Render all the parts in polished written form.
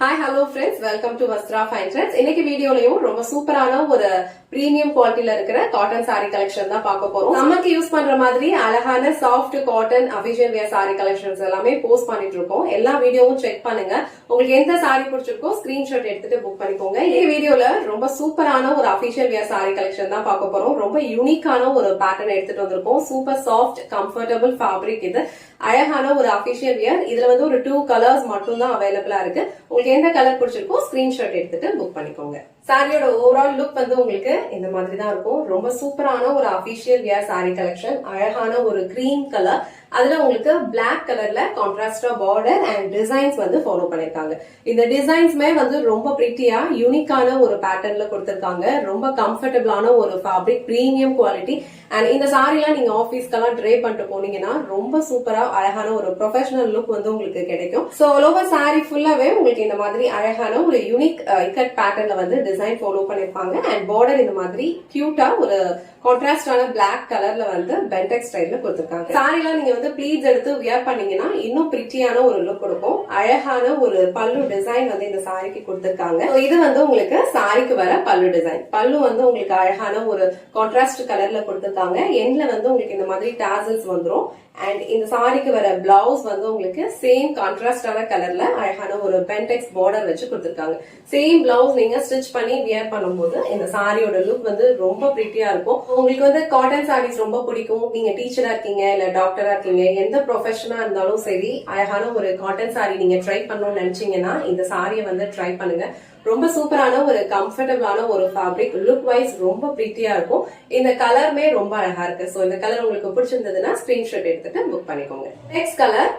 Hi, hello friends. Welcome to Vastra Fine Threads. இன்னைக்கு வீடியோலயும் ரொம்ப சூப்பரான ஒரு பிரீமியம் குவாலிட்டில இருக்கிற காட்டன் சாரி கலெக்ஷன் தான் பார்க்க போறோம். நமக்கு யூஸ் பண்ற மாதிரி அழகான சாஃப்ட் காட்டன் அபிஷியல் வேர் சாரி கலெக்ஷன்ஸ் எல்லாமே போஸ்ட் பண்ணிட்டு இருக்கோம். எல்லா வீடியோவும் செக் பண்ணுங்க. உங்களுக்கு எந்த சாரி பிடிச்சிருக்கோ ஸ்கிரீன்ஷாட் எடுத்துட்டு புக் பண்ணிக்கோங்க. இந்த வீடியோல ரொம்ப சூப்பரான ஒரு அபிஷியல் வேர் சாரி கலெக்ஷன் தான் பார்க்க போறோம். ரொம்ப யூனிக்கான ஒரு பேட்டர்ன் எடுத்துட்டு வந்திருக்கோம். சூப்பர் சாஃப்ட் கம்ஃபர்டபிள் ஃபேப்ரிக் இது. அழகான ஒரு அபிஷியல் வியர். இதுல வந்து ஒரு 2 கலர்ஸ் மட்டும் தான் அவைலபிளா இருக்கு. உங்களுக்கு எந்த கலர் பிடிச்சிருக்கோ ஸ்கிரீன்ஷாட் எடுத்துட்டு புக் பண்ணிக்கோங்க. சாரியோட ஓவரால் லுக் வந்து உங்களுக்கு இந்த மாதிரி தான் இருக்கும். ரொம்ப சூப்பரான ஒரு அபிஷியல் வியர் சாரி கலெக்ஷன். அழகான ஒரு கிரீம் கலர், அதுல உங்களுக்கு பிளாக் கலர்ல கான்ட்ராஸ்டா பார்டர் அண்ட் டிசைன்ஸ் வந்து ஃபாலோ பண்ணிருக்காங்க. இந்த டிசைன்ஸ்மே வந்து ரொம்ப பிரிட்டியா யூனிக்கான ஒரு பேட்டர்ன்ல கொடுத்திருக்காங்க. ரொம்ப கம்ஃபர்டபிளான ஒரு ஃபேப்ரிக், பிரீமியம் குவாலிட்டி. அண்ட் இந்த சாரிலாம் நீங்க ஆபீஸ்க்கெல்லாம் ட்ரே பண்ணிட்டு போனீங்கன்னா ரொம்ப சூப்பரா அழகான ஒரு ப்ரொஃபஷனல் லுக் வந்து உங்களுக்கு கிடைக்கும். சோ ஓவர் சாரி ஃபுல்லாவே உங்களுக்கு இந்த மாதிரி அழகான ஒரு யூனிக் இக்கட் பேட்டர்ன்ல வந்து டிசைன் ஃபாலோ பண்ணிருப்பாங்க. அண்ட் பார்டர் இந்த மாதிரி கியூட்டா ஒரு கான்ட்ராஸ்டான பிளாக் கலர்ல வந்து பென்டெக்ஸ் ஸ்டைல்ல கொடுத்திருக்காங்க. சாரிலாம் நீங்க வந்து ப்ளீட்ஸ் எடுத்து வியர் பண்ணீங்கன்னா இன்னும் பிரிட்டியான ஒரு லுக் கொடுக்கும். அழகான ஒரு பல்லு டிசைன் வந்து இந்த சாரிக்கு கொடுத்திருக்காங்க. இது வந்து உங்களுக்கு சாரிக்கு வர பல்லு டிசைன். பல்லு வந்து உங்களுக்கு அழகான ஒரு கான்ட்ராஸ்ட் கலர்ல கொடுத்திருக்காங்க. எண்ட்ல வந்து உங்களுக்கு இந்த மாதிரி டாசல்ஸ் வந்துரும். அண்ட் இந்த சாரிக்கு வர பிளவுஸ் வந்து உங்களுக்கு சேம் கான்ட்ராஸ்டான கலர்ல அழகான ஒரு பென்டெக்ஸ் பார்டர் வச்சு கொடுத்திருக்காங்க. சேம் பிளவுஸ் நீங்க ஸ்டிச் பண்ணி வியர் பண்ணும்போது இந்த சாரியோட லுக் வந்து ரொம்ப பிரிட்டியா இருக்கும். உங்களுக்கு வந்து காட்டன் சாரீஸ் ரொம்ப பிடிக்கும். நீங்க டீச்சரா இருக்கீங்க, இல்ல டாக்டரா இருக்கீங்க, எந்த ப்ரொஃபஷனா இருந்தாலும் சரி, அழகான ஒரு காட்டன் சாரி நீங்க ட்ரை பண்ணணும்னு நினைச்சீங்கன்னா இந்த சாரியை வந்து ட்ரை பண்ணுங்க. ரொம்ப சூப்பரான ஒரு கம்ஃபர்டபிளான ஒரு ஃபேப்ரிக், லுக் வைஸ் ரொம்ப பிரிட்டியா இருக்கும். இந்த கலருமே ரொம்ப அழகா இருக்கு. சோ இந்த கலர் உங்களுக்கு பிடிச்சிருந்ததுன்னா ஸ்கிரீன்ஷாட் எடுத்துட்டு புக் பண்ணிக்கோங்க. நெக்ஸ்ட் கலர்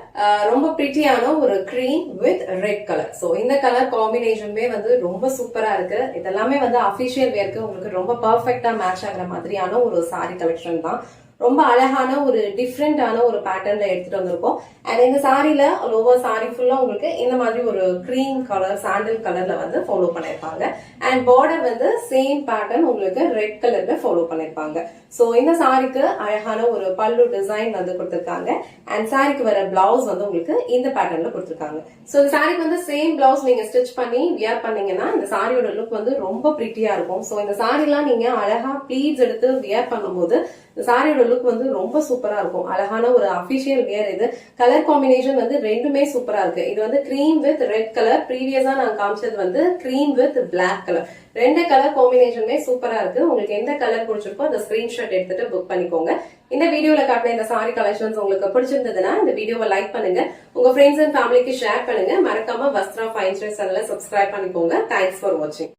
ரொம்ப பிரிட்டியான ஒரு cream with red colour. So இந்த கலர் காம்பினேஷனுமே வந்து ரொம்ப சூப்பரா இருக்கு. இதெல்லாமே வந்து அபிஷியல் வேர்க்கு உங்களுக்கு ரொம்ப பர்ஃபெக்டா மேட்ச் ஆகிற மாதிரியான ஒரு சாரி கலெக்ஷன் தான். ரொம்ப அழகான ஒரு டிஃப்ரெண்டான ஒரு பேட்டர்ன்ல எடுத்துட்டு வந்திருக்கோம். அண்ட் இந்த சாரில ஓவர் சாரி ஃபுல்லா உங்களுக்கு இந்த மாதிரி ஒரு கிரீம் கலர், சாண்டல் கலர்ல வந்து ஃபாலோ பண்ணிருப்பாங்க. அண்ட் பார்டர் வந்து சேம் பேட்டர்ன் உங்களுக்கு ரெட் கலர்ல ஃபாலோ பண்ணிருப்பாங்க. சோ இந்த சாரிக்கு அழகான ஒரு பல்லு டிசைன் வந்து கொடுத்திருக்காங்க. அண்ட் சாரிக்கு வர பிளவுஸ் வந்து உங்களுக்கு இந்த பேட்டர்ன்ல கொடுத்திருக்காங்க. சோ இந்த சாரிக்கு வந்து சேம் பிளவுஸ் நீங்க ஸ்டிச் பண்ணி வியர் பண்ணீங்கன்னா இந்த சாரியோட லுக் வந்து ரொம்ப பிரிட்டியா இருக்கும். சோ இந்த சாரிலாம் நீங்க அழகா ப்ளீட்ஸ் எடுத்து வியர் பண்ணும்போது இந்த சாரியோட லுக் வந்து ரொம்ப சூப்பரா இருக்கும். அழகான ஒரு அபிஷியல் வேர் இது. கலர் காம்பினேஷன் வந்து ரெண்டுமே சூப்பரா இருக்கு. இது வந்து கிரீம் வித் ரெட் கலர். ப்ரீவியஸா நான் காமிச்சது வந்து கிரீம் வித் பிளாக் கலர். ரெண்டு கலர் காம்பினேஷனுமே சூப்பரா இருக்கு. உங்களுக்கு எந்த கலர் பிடிச்சிருக்கோ அந்த ஸ்கிரீன்ஷாட் எடுத்துட்டு புக் பண்ணிக்கோங்க. இந்த வீடியோல காட்டின இந்த சாரி கலெக்ஷன்ஸ் உங்களுக்கு பிடிச்சிருந்ததுன்னா இந்த வீடியோவை லைக் பண்ணுங்க, உங்க ஃப்ரெண்ட்ஸ் அண்ட் ஃபேமிலிக்கு ஷேர் பண்ணுங்க. மறக்காம வஸ்த்ரா ஃபைன் த்ரெட்ஸ் சேனலை சப்ஸ்கிரைப் பண்ணிக்கோங்க. தேங்க்ஸ் ஃபார் வாட்சிங்.